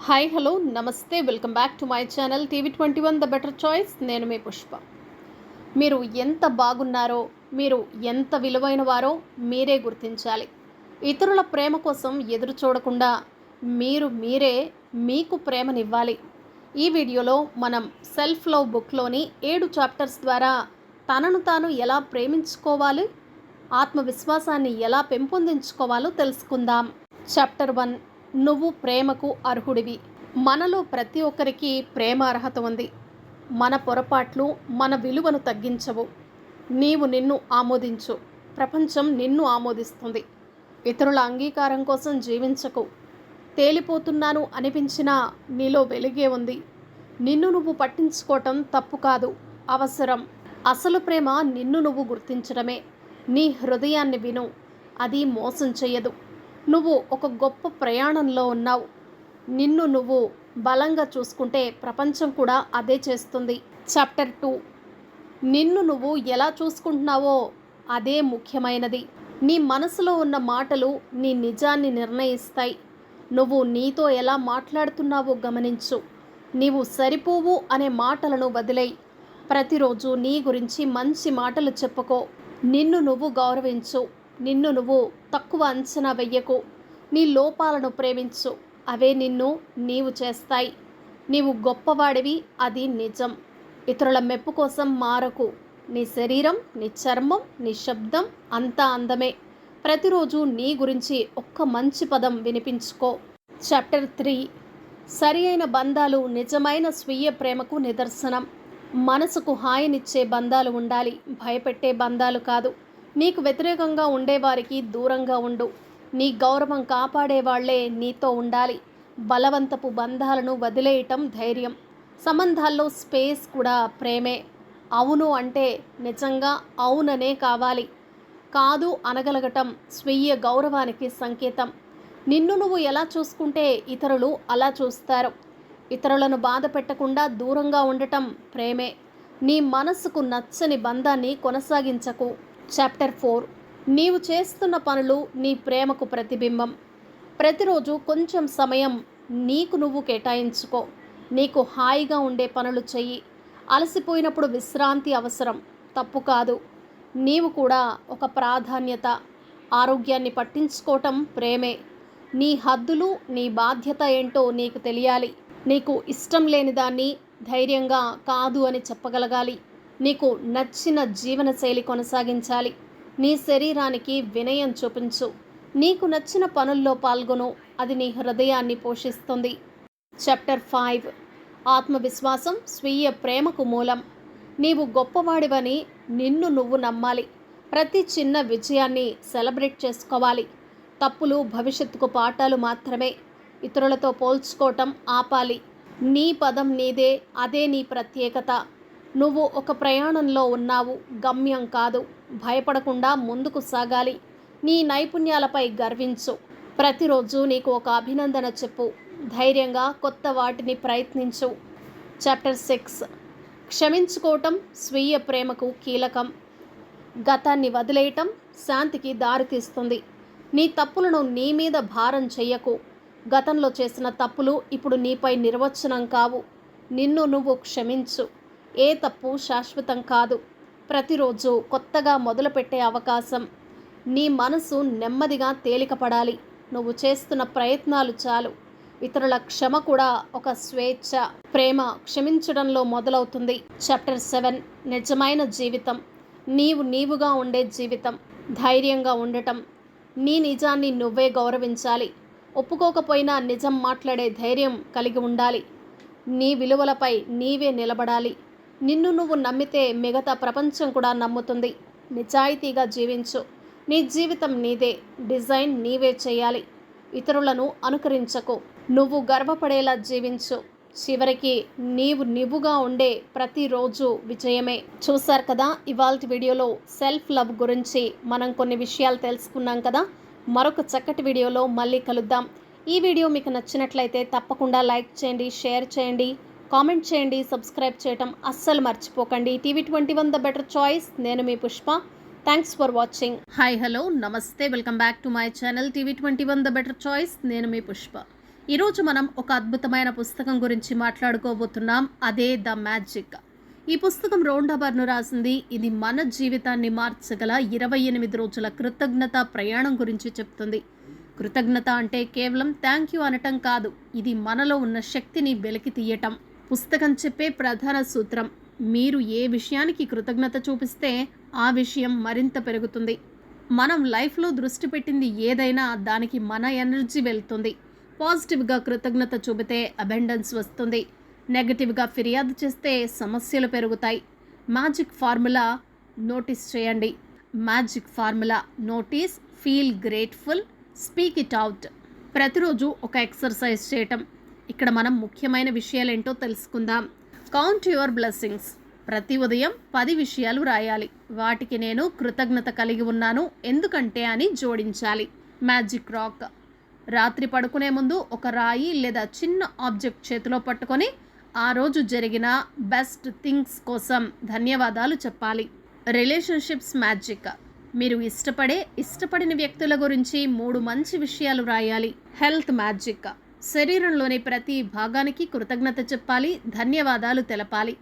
Hi hello నమస్తే welcome back to my channel TV21 the better choice. నేను మీ పుష్ప. మీరు ఎంత బాగున్నారో, మీరు ఎంత విలువైన వారో మీరే గుర్తించాలి. ఇతరుల ప్రేమ కోసం ఎదురు చూడకుండా మీరే మీకు ప్రేమనివ్వాలి. ఈ వీడియోలో మనం సెల్ఫ్ లవ్ బుక్లోని 7 చాప్టర్స్ ద్వారా తనను తాను ఎలా ప్రేమించుకోవాలి, ఆత్మవిశ్వాసాన్ని ఎలా పెంపొందించుకోవాలో తెలుసుకుందాం. చాప్టర్ 1, నువ్వు ప్రేమకు అర్హుడివి. మనలో ప్రతి ఒక్కరికి ప్రేమ అర్హత ఉంది. మన పొరపాట్లు మన విలువను తగ్గించవు. నీవు నిన్ను ఆమోదించు, ప్రపంచం నిన్ను ఆమోదిస్తుంది. ఇతరుల అంగీకారం కోసం జీవించకు. తేలిపోతున్నాను అనిపించినా నీలో వెలుగే ఉంది. నిన్ను నువ్వు పట్టించుకోవటం తప్పు కాదు, అవసరం. అసలు ప్రేమ నిన్ను నువ్వు గుర్తించడమే. నీ హృదయాన్ని విను, అది మోసం చేయదు. నువ్వు ఒక గొప్ప ప్రయాణంలో ఉన్నావు. నిన్ను నువ్వు బలంగా చూసుకుంటే ప్రపంచం కూడా అదే చేస్తుంది. చాప్టర్ 2, నిన్ను నువ్వు ఎలా చూసుకుంటున్నావో అదే ముఖ్యమైనది. నీ మనసులో ఉన్న మాటలు నీ నిజాన్ని నిర్ణయిస్తాయి. నువ్వు నీతో ఎలా మాట్లాడుతున్నావో గమనించు. నీవు సరిపోవు అనే మాటలను వదిలేయి. ప్రతిరోజు నీ గురించి మంచి మాటలు చెప్పుకో. నిన్ను నువ్వు గౌరవించు. నిన్ను నువ్వు తక్కువ అంచనా వెయ్యకు. నీ లోపాలను ప్రేమించు, అవే నిన్ను నీవు చేస్తాయి. నీవు గొప్పవాడివి, అది నిజం. ఇతరుల మెప్పు కోసం మారకు. నీ శరీరం, నీ చర్మం, నీ శబ్దం అంతా అందమే. ప్రతిరోజు నీ గురించి ఒక్క మంచి పదం వినిపించుకో. చాప్టర్ 3, సరి అయిన బంధాలు నిజమైన స్వీయ ప్రేమకు నిదర్శనం. మనసుకు హాయినిచ్చే బంధాలు ఉండాలి, భయపెట్టే బంధాలు కాదు. నీకు వ్యతిరేకంగా ఉండేవారికి దూరంగా ఉండు. నీ గౌరవం కాపాడేవాళ్లే నీతో ఉండాలి. బలవంతపు బంధాలను వదిలేయటం ధైర్యం. సంబంధాల్లో స్పేస్ కూడా ప్రేమే. అవును అంటే నిజంగా అవుననే కావాలి. కాదు అనగలగటం స్వీయ గౌరవానికి సంకేతం. నిన్ను నువ్వు ఎలా చూసుకుంటే ఇతరులు అలా చూస్తారు. ఇతరులను బాధ పెట్టకుండా దూరంగా ఉండటం ప్రేమే. నీ మనసుకు నచ్చని బంధాన్ని కొనసాగించకు. చాప్టర్ 4, నీవు చేస్తున్న పనులు నీ ప్రేమకు ప్రతిబింబం. ప్రతిరోజు కొంచెం సమయం నీకు నువ్వు కేటాయించుకో. నీకు హాయిగా ఉండే పనులు చెయ్యి. అలసిపోయినప్పుడు విశ్రాంతి అవసరం, తప్పు కాదు. నీవు కూడా ఒక ప్రాధాన్యత. ఆరోగ్యాన్ని పట్టించుకోవటం ప్రేమే. నీ హద్దులు, నీ బాధ్యత ఏంటో నీకు తెలియాలి. నీకు ఇష్టం లేని దాన్ని ధైర్యంగా కాదు అని చెప్పగలగాలి. నీకు నచ్చిన జీవనశైలి కొనసాగించాలి. నీ శరీరానికి వినయం చూపించు. నీకు నచ్చిన పనుల్లో పాల్గొను, అది నీ హృదయాన్ని పోషిస్తుంది. చాప్టర్ 5, ఆత్మవిశ్వాసం స్వీయ ప్రేమకు మూలం. నీవు గొప్పవాడివని నిన్ను నువ్వు నమ్మాలి. ప్రతి చిన్న విజయాన్ని సెలబ్రేట్ చేసుకోవాలి. తప్పులు భవిష్యత్తుకు పాఠాలు మాత్రమే. ఇతరులతో పోల్చుకోవటం ఆపాలి. నీ పదం నీదే, అదే నీ ప్రత్యేకత. నువ్వు ఒక ప్రయాణంలో ఉన్నావు, గమ్యం కాదు. భయపడకుండా ముందుకు సాగాలి. నీ నైపుణ్యాలపై గర్వించు. ప్రతిరోజు నీకు ఒక అభినందన చెప్పు. ధైర్యంగా కొత్త వాటిని ప్రయత్నించు. చాప్టర్ 6, క్షమించుకోవటం స్వీయ ప్రేమకు కీలకం. గతాన్ని వదిలేయటం శాంతికి దారితీస్తుంది. నీ తప్పులను నీ మీద భారం చెయ్యకు. గతంలో చేసిన తప్పులు ఇప్పుడు నీపై నిర్వచనం కావు. నిన్ను నువ్వు క్షమించు. ఏ తప్పు శాశ్వతం కాదు. ప్రతిరోజు కొత్తగా మొదలుపెట్టే అవకాశం. నీ మనసు నెమ్మదిగా తేలికపడాలి. నువ్వు చేస్తున్న ప్రయత్నాలు చాలు. ఇతరుల క్షమ కూడా ఒక స్వేచ్ఛ. ప్రేమ క్షమించడంలో మొదలవుతుంది. చాప్టర్ 7, నిజమైన జీవితం. నీవుగా ఉండే జీవితం. ధైర్యంగా ఉండటం. నీ నిజాన్ని నువ్వే గౌరవించాలి. ఒప్పుకోకపోయినా నిజం మాట్లాడే ధైర్యం కలిగి ఉండాలి. నీ విలువలపై నీవే నిలబడాలి. నిన్ను నువ్వు నమ్మితే మిగతా ప్రపంచం కూడా నమ్ముతుంది. నిజాయితీగా జీవించు. నీ జీవితం నీదే, డిజైన్ నీవే చేయాలి. ఇతరులను అనుకరించకు. నువ్వు గర్వపడేలా జీవించు. చివరికి నీవుగా ఉండే ప్రతిరోజు విజయమే. చూశారు కదా, ఇవాల్టి వీడియోలో సెల్ఫ్ లవ్ గురించి మనం కొన్ని విషయాలు తెలుసుకున్నాం కదా. మరొక చక్కటి వీడియోలో మళ్ళీ కలుద్దాం. ఈ వీడియో మీకు నచ్చినట్లయితే తప్పకుండా లైక్ చేయండి, షేర్ చేయండి, కామెంట్ చేయండి, సబ్స్క్రైబ్ చేయటం అస్సలు మర్చిపోకండి. TV21 the better choice. నేను మీ Pushpa. Thanks for watching. Hi hello నమస్తే welcome back to my channel TV21 the better choice. నేను మీ పుష్ప. ఈరోజు మనం ఒక అద్భుతమైన పుస్తకం గురించి మాట్లాడుకోబోతున్నాం. అదే ద మ్యాజిక్. ఈ పుస్తకం రోండా బర్న్ రాసింది. ఇది మన జీవితాన్ని మార్చగల 28 రోజుల కృతజ్ఞత ప్రయాణం గురించి చెప్తుంది. కృతజ్ఞత అంటే కేవలం థ్యాంక్ యూ అనటం కాదు, ఇది మనలో ఉన్న శక్తిని వెలికి తీయటం. పుస్తకం చెప్పే ప్రధాన సూత్రం: మీరు ఏ విషయానికి కృతజ్ఞత చూపిస్తే ఆ విషయం మరింత పెరుగుతుంది. మనం లైఫ్లో దృష్టి పెట్టింది ఏదైనా దానికి మన ఎనర్జీ వెళ్తుంది. పాజిటివ్గా కృతజ్ఞత చూపితే అబెండెన్స్ వస్తుంది. నెగటివ్గా ఫిర్యాదు చేస్తే సమస్యలు పెరుగుతాయి. మ్యాజిక్ ఫార్ములా నోటీస్ చేయండి. Magic formula: notice, feel grateful, speak it out. ప్రతిరోజు ఒక ఎక్సర్సైజ్ చేయటం. ఇక్కడ మనం ముఖ్యమైన విషయాలేంటో తెలుసుకుందాం. Count your blessings. ప్రతి ఉదయం 10 విషయాలు రాయాలి. వాటికి నేను కృతజ్ఞత కలిగి ఉన్నాను ఎందుకంటే అని జోడించాలి. Magic rock. రాత్రి పడుకునే ముందు ఒక రాయి లేదా చిన్న ఆబ్జెక్ట్ చేతిలో పట్టుకొని ఆ రోజు జరిగిన బెస్ట్ థింగ్స్ కోసం ధన్యవాదాలు చెప్పాలి. Relationships magic. మీరు ఇష్టపడిన వ్యక్తుల గురించి 3 మంచి విషయాలు రాయాలి. Health magic. శరీరంలోని ప్రతి భాగానికి కృతజ్ఞత చెప్పాలి, ధన్యవాదాలు తెలపాలి.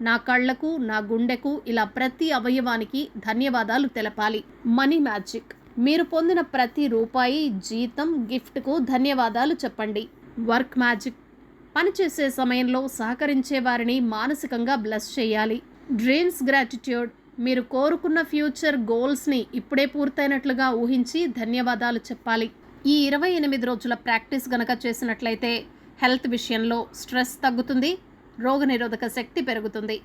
నా కళ్ళకు, నా గుండెకు, ఇలా ప్రతి అవయవానికి ధన్యవాదాలు తెలపాలి. Money magic. మీరు పొందిన ప్రతి రూపాయి, జీతం, గిఫ్ట్కు ధన్యవాదాలు చెప్పండి. Work magic. పనిచేసే సమయంలో సహకరించే వారిని మానసికంగా బ్లెస్ చేయాలి. Dreams gratitude. మీరు కోరుకున్న ఫ్యూచర్ గోల్స్ని ఇప్పుడే పూర్తయినట్లుగా ఊహించి ధన్యవాదాలు చెప్పాలి. ఈ 28 రోజుల ప్రాక్టీస్ గనక చేసినట్లయితే హెల్త్ విషయంలో స్ట్రెస్ తగ్గుతుంది, రోగనిరోధక శక్తి పెరుగుతుంది.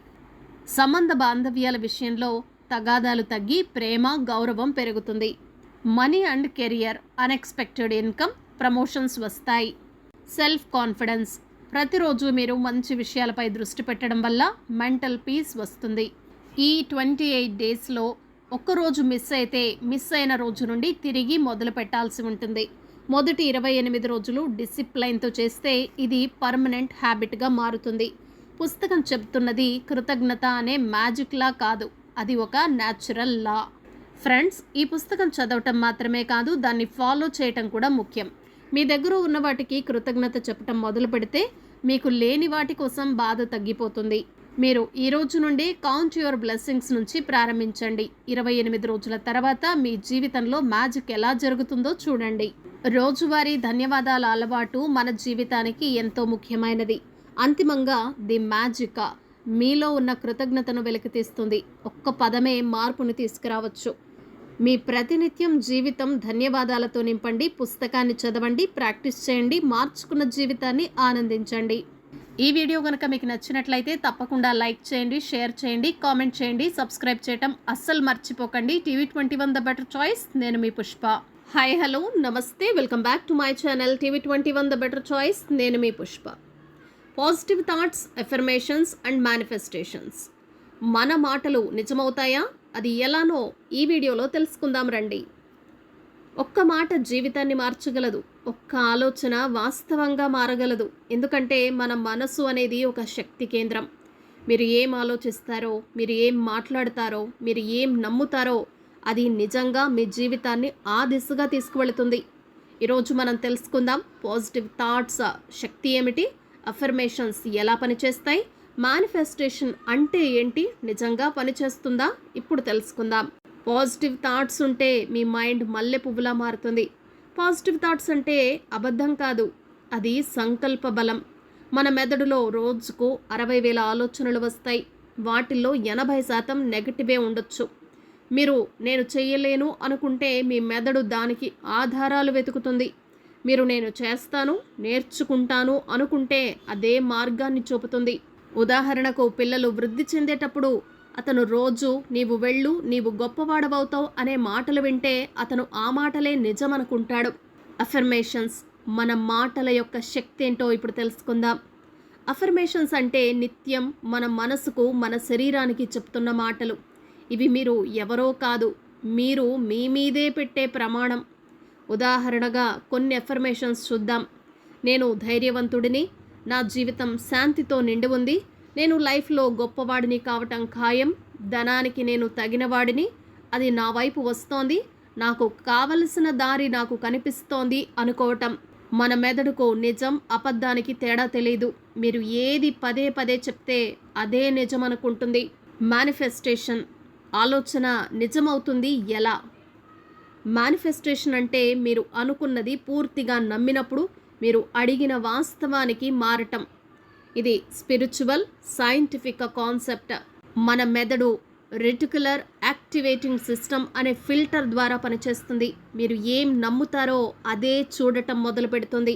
సంబంధ బాంధవ్యాల విషయంలో తగాదాలు తగ్గి ప్రేమ, గౌరవం పెరుగుతుంది. Money and career. Unexpected income, promotions వస్తాయి. Self confidence. ప్రతిరోజు మీరు మంచి విషయాలపై దృష్టి పెట్టడం వల్ల మెంటల్ పీస్ వస్తుంది. ఈ 28 డేస్లో ఒక్కరోజు మిస్ అయిన రోజు నుండి తిరిగి మొదలు పెట్టాల్సి ఉంటుంది. మొదటి 28 రోజులు డిసిప్లైన్తో చేస్తే ఇది పర్మనెంట్ హ్యాబిట్గా మారుతుంది. పుస్తకం చెప్తున్నది కృతజ్ఞత అనే మ్యాజిక్ లా కాదు, అది ఒక న్యాచురల్ లా. ఫ్రెండ్స్, ఈ పుస్తకం చదవటం మాత్రమే కాదు, దాన్ని ఫాలో చేయటం కూడా ముఖ్యం. మీ దగ్గర ఉన్న వాటికి కృతజ్ఞత చెప్పటం మొదలు పెడితే మీకు లేని వాటి కోసం బాధ తగ్గిపోతుంది. మీరు ఈ రోజు నుండి కౌంట్ యువర్ బ్లెస్సింగ్స్ నుంచి ప్రారంభించండి. 28 రోజుల తర్వాత మీ జీవితంలో మ్యాజిక్ ఎలా జరుగుతుందో చూడండి. రోజువారీ ధన్యవాదాల అలవాటు మన జీవితానికి ఎంతో ముఖ్యమైనది. అంతిమంగా ది మ్యాజిక్ మీలో ఉన్న కృతజ్ఞతను వెలికితీస్తుంది. ఒక్క పదమే మార్పును తీసుకురావచ్చు. మీ ప్రతినిత్యం జీవితం ధన్యవాదాలతో నింపండి. పుస్తకాన్ని చదవండి, ప్రాక్టీస్ చేయండి, మార్చుకున్న జీవితాన్ని ఆనందించండి. ఈ వీడియో కనుక మీకు నచ్చినట్లయితే తప్పకుండా లైక్ చేయండి, షేర్ చేయండి, కామెంట్ చేయండి, సబ్స్క్రైబ్ చేయటం అస్సలు మర్చిపోకండి. TV21 the better choice. నేను మీ పుష్ప. హాయ్, హలో, నమస్తే, welcome back to my channel TV21 the better choice. నేను మీ Pushpa. Positive thoughts, affirmations and manifestations. మన మాటలు నిజమవుతాయా? అది ఎలానో ఈ వీడియోలో తెలుసుకుందాం రండి. ఒక్క మాట జీవితాన్ని మార్చగలదు. ఒక్క ఆలోచన వాస్తవంగా మారగలదు. ఎందుకంటే మన మనసు అనేది ఒక శక్తి కేంద్రం. మీరు ఏం ఆలోచిస్తారో, మీరు ఏం మాట్లాడతారో, మీరు ఏం నమ్ముతారో అది నిజంగా మీ జీవితాన్ని ఆ దిశగా తీసుకువెళుతుంది. ఈరోజు మనం తెలుసుకుందాం పాజిటివ్ థాట్స్ శక్తి ఏమిటి, అఫర్మేషన్స్ ఎలా పనిచేస్తాయి, మేనిఫెస్టేషన్ అంటే ఏంటి, నిజంగా పనిచేస్తుందా, ఇప్పుడు తెలుసుకుందాం. పాజిటివ్ థాట్స్ ఉంటే మీ మైండ్ మల్లె పువ్వులా మారుతుంది. పాజిటివ్ థాట్స్ అంటే అబద్ధం కాదు, అది సంకల్ప బలం. మన మెదడులో రోజుకు 60,000 ఆలోచనలు వస్తాయి. వాటిల్లో 80% నెగటివే ఉండొచ్చు. మీరు నేను చేయలేను అనుకుంటే మీ మెదడు దానికి ఆధారాలు వెతుకుతుంది. మీరు నేను చేస్తాను, నేర్చుకుంటాను అనుకుంటే అదే మార్గాన్ని చూపుతుంది. ఉదాహరణకు, పిల్లలు వృద్ధి చెందేటప్పుడు అతను రోజు నీవు వెళ్ళు, నీవు గొప్పవాడవవుతావు అనే మాటలు వింటే అతను ఆ మాటలే నిజమనుకుంటాడు. అఫర్మేషన్స్. మన మాటల యొక్క శక్తి ఏంటో ఇప్పుడు తెలుసుకుందాం. అఫర్మేషన్స్ అంటే నిత్యం మన మనసుకు, మన శరీరానికి చెప్తున్న మాటలు. ఇవి మీరు ఎవరో కాదు, మీరు మీ మీదే పెట్టే ప్రమాణం. ఉదాహరణగా కొన్ని అఫర్మేషన్స్ చూద్దాం. నేను ధైర్యవంతుడిని, నా జీవితం శాంతితో నిండి ఉంది, నేను లైఫ్లో గొప్పవాడిని కావటం ఖాయం, ధనానికి నేను తగినవాడిని, అది నా వైపు వస్తోంది, నాకు కావలసిన దారి నాకు కనిపిస్తోంది అనుకోవటం. మన మెదడుకు నిజం అబద్ధానికి తేడా తెలియదు. మీరు ఏది పదే పదే చెప్తే అదే నిజం అనుకుంటుంది. మేనిఫెస్టేషన్, ఆలోచన నిజమవుతుంది ఎలా? మేనిఫెస్టేషన్ అంటే మీరు అనుకున్నది పూర్తిగా నమ్మినప్పుడు మీరు అడిగిన వాస్తవానికి మారటం. ఇది స్పిరిచువల్, సైంటిఫిక్ కాన్సెప్ట్. మన మెదడు రెటిక్యులర్ యాక్టివేటింగ్ సిస్టమ్ అనే ఫిల్టర్ ద్వారా పనిచేస్తుంది. మీరు ఏం నమ్ముతారో అదే చూడటం మొదలు పెడుతుంది.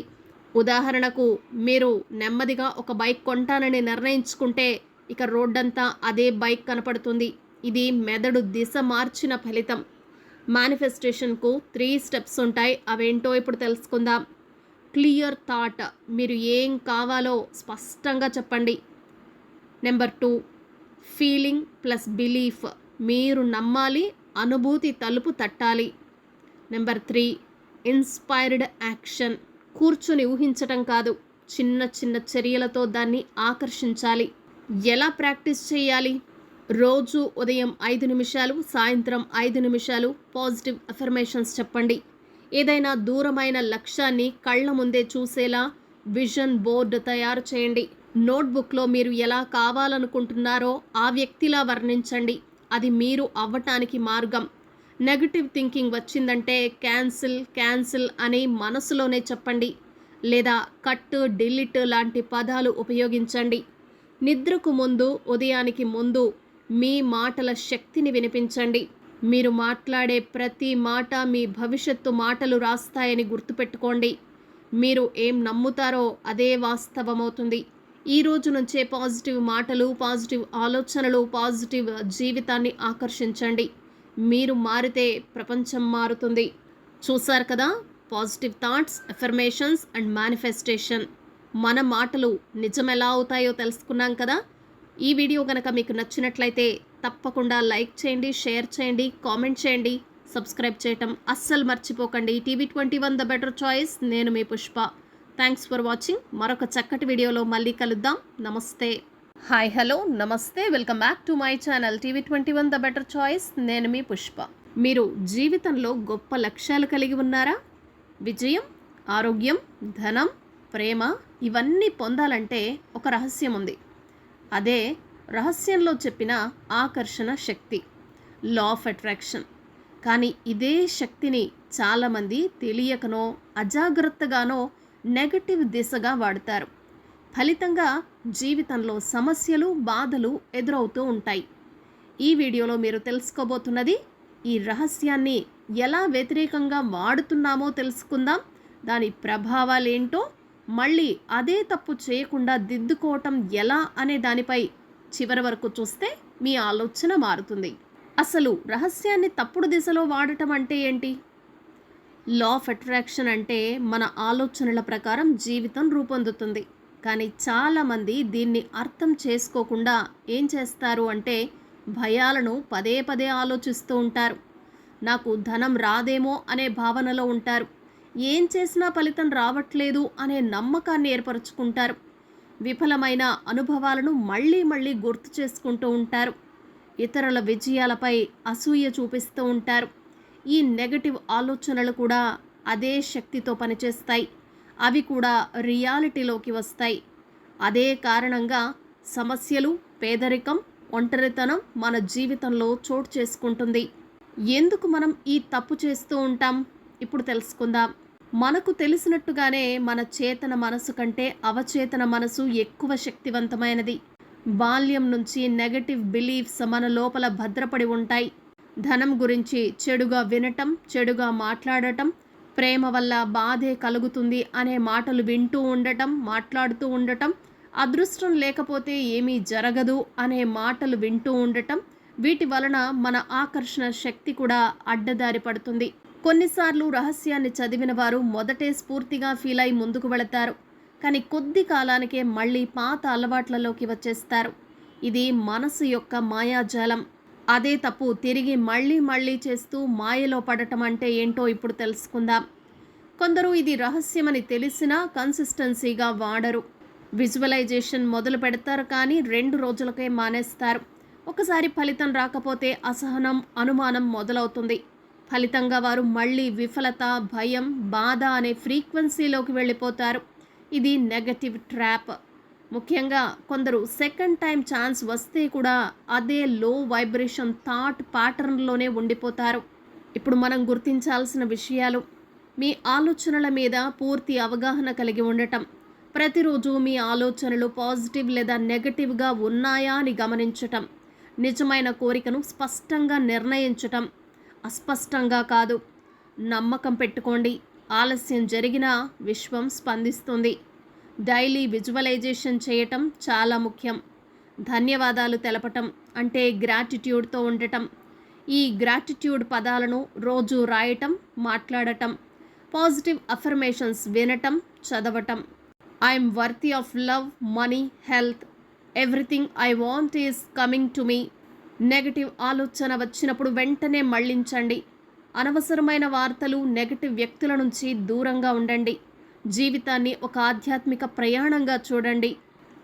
ఉదాహరణకు, మీరు నెమ్మదిగా ఒక బైక్ కొంటానని నిర్ణయించుకుంటే ఇక రోడ్డంతా అదే బైక్ కనపడుతుంది. ఇది మెదడు దిశ మార్చిన ఫలితం. మేనిఫెస్టేషన్కు 3 స్టెప్స్ ఉంటాయి. అవేంటో ఇప్పుడు తెలుసుకుందాం. క్లియర్ థాట్, మీరు ఏం కావాలో స్పష్టంగా చెప్పండి. నెంబర్ 2, ఫీలింగ్ ప్లస్ బిలీఫ్, మీరు నమ్మాలి, అనుభూతి తలుపు తట్టాలి. నెంబర్ 3, ఇన్స్పైర్డ్ యాక్షన్, కూర్చొని ఊహించటం కాదు, చిన్న చిన్న చర్యలతో దాన్ని ఆకర్షించాలి. ఎలా ప్రాక్టీస్ చేయాలి? రోజు ఉదయం 5 నిమిషాలు, సాయంత్రం 5 నిమిషాలు పాజిటివ్ అఫర్మేషన్స్ చెప్పండి. ఏదైనా దూరమైన లక్ష్యాన్ని కళ్ళ ముందే చూసేలా విజన్ బోర్డు తయారు చేయండి. నోట్బుక్లో మీరు ఎలా కావాలనుకుంటున్నారో ఆ వ్యక్తిలా వర్ణించండి. అది మీరు అవ్వటానికి మార్గం. నెగటివ్ థింకింగ్ వచ్చిందంటే క్యాన్సిల్ అని మనసులోనే చెప్పండి, లేదా కట్, డిలీట్ లాంటి పదాలు ఉపయోగించండి. నిద్రకు ముందు, ఉదయానికి ముందు మీ మాటల శక్తిని వినిపించండి. మీరు మాట్లాడే ప్రతి మాట మీ భవిష్యత్తు మాటలు రాస్తాయని గుర్తుపెట్టుకోండి. మీరు ఏం నమ్ముతారో అదే వాస్తవమవుతుంది. ఈ రోజు నుంచే పాజిటివ్ మాటలు, పాజిటివ్ ఆలోచనలు, పాజిటివ్ జీవితాన్ని ఆకర్షించండి. మీరు మారితే ప్రపంచం మారుతుంది. చూశారు కదా, positive thoughts, affirmations and manifestation. మన మాటలు నిజం ఎలా అవుతాయో తెలుసుకున్నాం కదా. ఈ వీడియో కనుక మీకు నచ్చినట్లయితే తప్పకుండా లైక్ చేయండి, షేర్ చేయండి, కామెంట్ చేయండి, సబ్స్క్రైబ్ చేయటం అస్సలు మర్చిపోకండి. TV21 the better choice. నేను మీ పుష్ప. Thanks for watching. మరొక చక్కటి వీడియోలో మళ్ళీ కలుద్దాం. నమస్తే. హాయ్, హలో, నమస్తే. Welcome back to my channel TV21 the better choice. నేను మీ పుష్ప. మీరు జీవితంలో గొప్ప లక్ష్యాలు కలిగి ఉన్నారా? విజయం, ఆరోగ్యం, ధనం, ప్రేమ ఇవన్నీ పొందాలంటే ఒక రహస్యం ఉంది. అదే రహస్యంలో చెప్పిన ఆకర్షణ శక్తి, లా ఆఫ్ అట్రాక్షన్. కానీ ఇదే శక్తిని చాలామంది తెలియకనో అజాగ్రత్తగానో నెగటివ్ దిశగా వాడతారు. ఫలితంగా జీవితంలో సమస్యలు, బాధలు ఎదురవుతూ ఉంటాయి. ఈ వీడియోలో మీరు తెలుసుకోబోతున్నది ఈ రహస్యాన్ని ఎలా వ్యతిరేకంగా వాడుతున్నామో తెలుసుకుందాం. దాని ప్రభావాలేంటో, మళ్ళీ అదే తప్పు చేయకుండా దిద్దుకోవటం ఎలా అనే దానిపై చివరి వరకు చూస్తే మీ ఆలోచన మారుతుంది. అసలు రహస్యాన్ని తప్పుడు దిశలో వాడటం అంటే ఏంటి? లా ఆఫ్ అట్రాక్షన్ అంటే మన ఆలోచనల ప్రకారం జీవితం రూపొందుతుంది. కానీ చాలామంది దీన్ని అర్థం చేసుకోకుండా ఏం చేస్తారు అంటే భయాలను పదే పదే ఆలోచిస్తూ ఉంటారు. నాకు ధనం రాదేమో అనే భావనలో ఉంటారు. ఏం చేసినా ఫలితం రావట్లేదు అనే నమ్మకాన్ని ఏర్పరచుకుంటారు. విఫలమైన అనుభవాలను మళ్ళీ మళ్ళీ గుర్తు చేసుకుంటూ ఉంటారు. ఇతరుల విజయాలపై అసూయ చూపిస్తూ ఉంటారు. ఈ నెగటివ్ ఆలోచనలు కూడా అదే శక్తితో పనిచేస్తాయి. అవి కూడా రియాలిటీలోకి వస్తాయి. అదే కారణంగా సమస్యలు, పేదరికం, ఒంటరితనం మన జీవితంలో చోటు చేసుకుంటుంది. ఎందుకు మనం ఈ తప్పు చేస్తూ ఉంటాం? ఇప్పుడు తెలుసుకుందాం. మనకు తెలిసినట్టుగానే మన చేతన మనసు కంటే అవచేతన మనసు ఎక్కువ శక్తివంతమైనది. బాల్యం నుంచి నెగటివ్ బిలీఫ్స్ మన లోపల భద్రపడి ఉంటాయి. ధనం గురించి చెడుగా వినటం, చెడుగా మాట్లాడటం, ప్రేమ వల్ల బాధే కలుగుతుంది అనే మాటలు వింటూ ఉండటం, మాట్లాడుతూ ఉండటం, అదృష్టం లేకపోతే ఏమీ జరగదు అనే మాటలు వింటూ ఉండటం, వీటి వలన మన ఆకర్షణ శక్తి కూడా అడ్డదారి పడుతుంది. కొన్నిసార్లు రహస్యాన్ని చదివిన వారు మొదటే స్ఫూర్తిగా ఫీల్ అయి ముందుకు వెళతారు. కానీ కొద్ది కాలానికే మళ్ళీ పాత అలవాట్లలోకి వచ్చేస్తారు. ఇది మనసు యొక్క మాయాజాలం. అదే తప్పు తిరిగి మళ్ళీ చేస్తూ మాయలో పడటం అంటే ఏంటో ఇప్పుడు తెలుసుకుందాం. కొందరు ఇది రహస్యమని తెలిసినా కన్సిస్టెన్సీగా వాడరు. విజువలైజేషన్ మొదలు పెడతారు, కానీ 2 రోజులకే మానేస్తారు. ఒకసారి ఫలితం రాకపోతే అసహనం, అనుమానం మొదలవుతుంది. ఫలితంగా వారు మళ్ళీ విఫలత, భయం, బాధ అనే ఫ్రీక్వెన్సీలోకి వెళ్ళిపోతారు. ఇది నెగటివ్ ట్రాప్. ముఖ్యంగా కొందరు సెకండ్ టైం ఛాన్స్ వస్తే కూడా అదే లో వైబ్రేషన్ థాట్ ప్యాటర్న్లోనే ఉండిపోతారు. ఇప్పుడు మనం గుర్తించాల్సిన విషయాలు: మీ ఆలోచనల మీద పూర్తి అవగాహన కలిగి ఉండటం, ప్రతిరోజు మీ ఆలోచనలు పాజిటివ్ లేదా నెగటివ్గా ఉన్నాయా అని గమనించటం, నిజమైన కోరికను స్పష్టంగా నిర్ణయించటం, అస్పష్టంగా కాదు. నమ్మకం పెట్టుకోండి, ఆలస్యం జరిగినా విశ్వం స్పందిస్తుంది. డైలీ విజువలైజేషన్ చేయటం చాలా ముఖ్యం. ధన్యవాదాలు తెలపటం అంటే గ్రాటిట్యూడ్తో ఉండటం. ఈ గ్రాటిట్యూడ్ పదాలను రోజు రాయటం, మాట్లాడటం. పాజిటివ్ అఫర్మేషన్స్ వినటం, చదవటం. I'm worthy of love, money, health. Everything I want is coming to me. Negative ఆలోచన వచ్చినప్పుడు వెంటనే మళ్లించండి. అనవసరమైన వార్తలు, నెగటివ్ వ్యక్తుల నుంచి దూరంగా ఉండండి. జీవితాన్ని ఒక ఆధ్యాత్మిక ప్రయాణంగా చూడండి.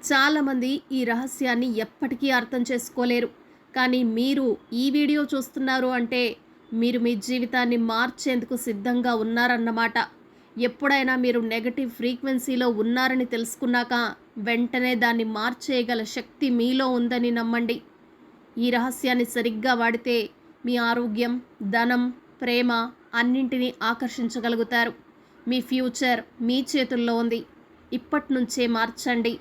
చాలామంది ఈ రహస్యాన్ని ఎప్పటికీ అర్థం చేసుకోలేరు. కానీ మీరు ఈ వీడియో చూస్తున్నారు అంటే మీరు మీ జీవితాన్ని మార్చేందుకు సిద్ధంగా ఉన్నారన్నమాట. ఎప్పుడైనా మీరు నెగటివ్ ఫ్రీక్వెన్సీలో ఉన్నారని తెలుసుకున్నాక వెంటనే దాన్ని మార్చేయగల శక్తి మీలో ఉందని నమ్మండి. ఈ రహస్యాన్ని సరిగ్గా వాడితే మీ ఆరోగ్యం, ధనం, ప్రేమ అన్నింటినీ ఆకర్షించగలుగుతారు. మీ ఫ్యూచర్ మీ చేతుల్లో ఉంది. ఇప్పటి నుంచే మార్చండి.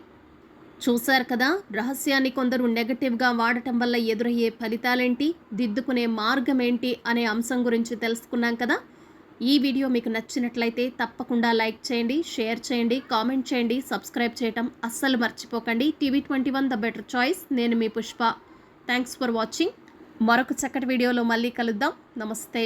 చూశారు కదా, రహస్యాన్ని కొందరు నెగటివ్గా వాడటం వల్ల ఎదురయ్యే ఫలితాలేంటి, దిద్దుకునే మార్గం ఏంటి అనే అంశం గురించి తెలుసుకున్నాం కదా. ఈ వీడియో మీకు నచ్చినట్లయితే తప్పకుండా లైక్ చేయండి, షేర్ చేయండి, కామెంట్ చేయండి, సబ్స్క్రైబ్ చేయటం అస్సలు మర్చిపోకండి. TV21 the better choice. నేను మీ పుష్ప. Thanks for watching. మరొక చక్కటి వీడియోలో మళ్ళీ కలుద్దాం. నమస్తే.